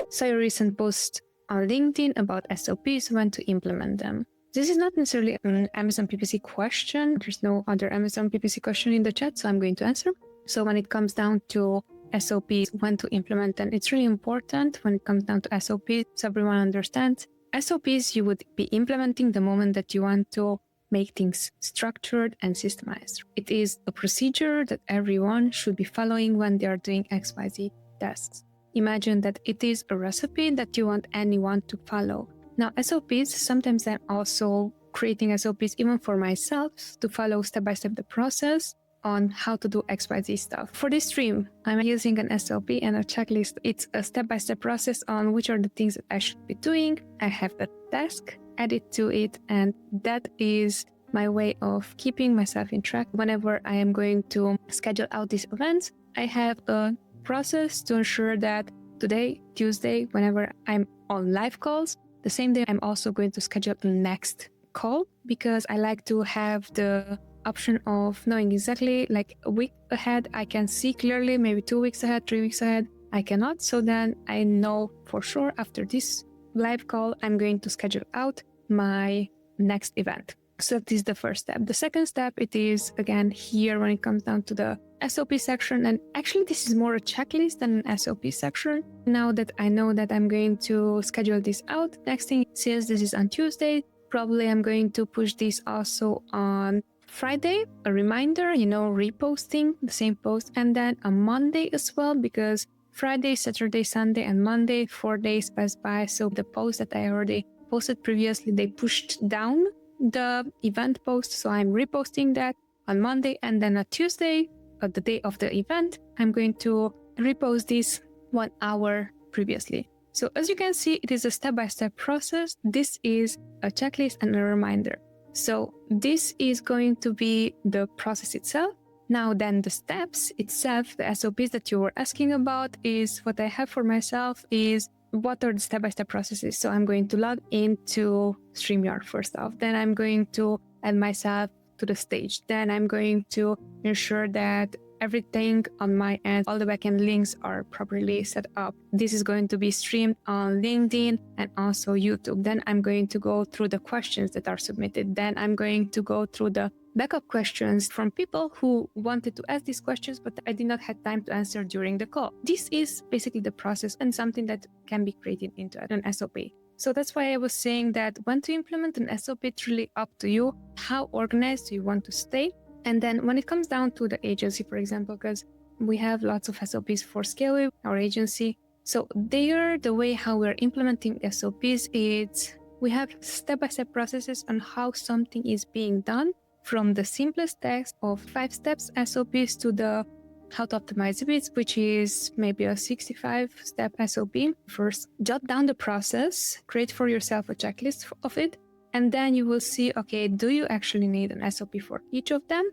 saw your recent post on LinkedIn about SOPs, when to implement them. This is not necessarily an Amazon PPC question. There's no other Amazon PPC question in the chat, so I'm going to answer. So when it comes down to SOPs, when to implement them, it's really important when it comes down to SOPs, so everyone understands. SOPs you would be implementing the moment that you want to make things structured and systemized. It is a procedure that everyone should be following when they are doing XYZ tasks. Imagine that it is a recipe that you want anyone to follow. Now, SOPs, sometimes I'm also creating SOPs even for myself to follow step-by-step the process on how to do XYZ stuff. For this stream, I'm using an SOP and a checklist. It's a step-by-step process on which are the things that I should be doing. I have a task added to it, and that is my way of keeping myself in track. Whenever I am going to schedule out these events, I have a process to ensure that today, Tuesday, whenever I'm on live calls, the same day I'm also going to schedule the next call, because I like to have the option of knowing exactly like a week ahead. I can see clearly, maybe 2 weeks ahead, 3 weeks ahead, I cannot. So then I know for sure after this live call, I'm going to schedule out my next event. So that is the first step. The second step, it is again here when it comes down to the SOP section. And actually this is more a checklist than an SOP section. Now that I know that I'm going to schedule this out, next thing, since this is on Tuesday, probably I'm going to push this also on Friday, a reminder, reposting the same post, and then on Monday as well, because Friday, Saturday, Sunday, and Monday, 4 days pass by. So the post that I already posted previously, they pushed down the event post. So I'm reposting that on Monday, and then on Tuesday, the day of the event, I'm going to repost this 1 hour previously. So as you can see, it is a step-by-step process. This is a checklist and a reminder. So this is going to be the process itself. Now then the steps itself, the SOPs that you were asking about, is what I have for myself is what are the step-by-step processes. So I'm going to log into StreamYard first off. Then I'm going to add myself to the stage. Then I'm going to ensure that everything on my end, all the backend links are properly set up. This is going to be streamed on LinkedIn and also YouTube. Then I'm going to go through the questions that are submitted. Then I'm going to go through the backup questions from people who wanted to ask these questions, but I did not have time to answer during the call. This is basically the process and something that can be created into an SOP. So that's why I was saying that when to implement an SOP, it's really up to you. How organized do you want to stay? And then when it comes down to the agency, for example, because we have lots of SOPs for Scaleway, our agency. So there, the way how we're implementing SOPs is we have step-by-step processes on how something is being done, from the simplest text of 5 steps SOPs to the how to optimize bits, which is maybe a 65-step SOP. First, jot down the process, create for yourself a checklist of it, and then you will see, okay, do you actually need an SOP for each of them?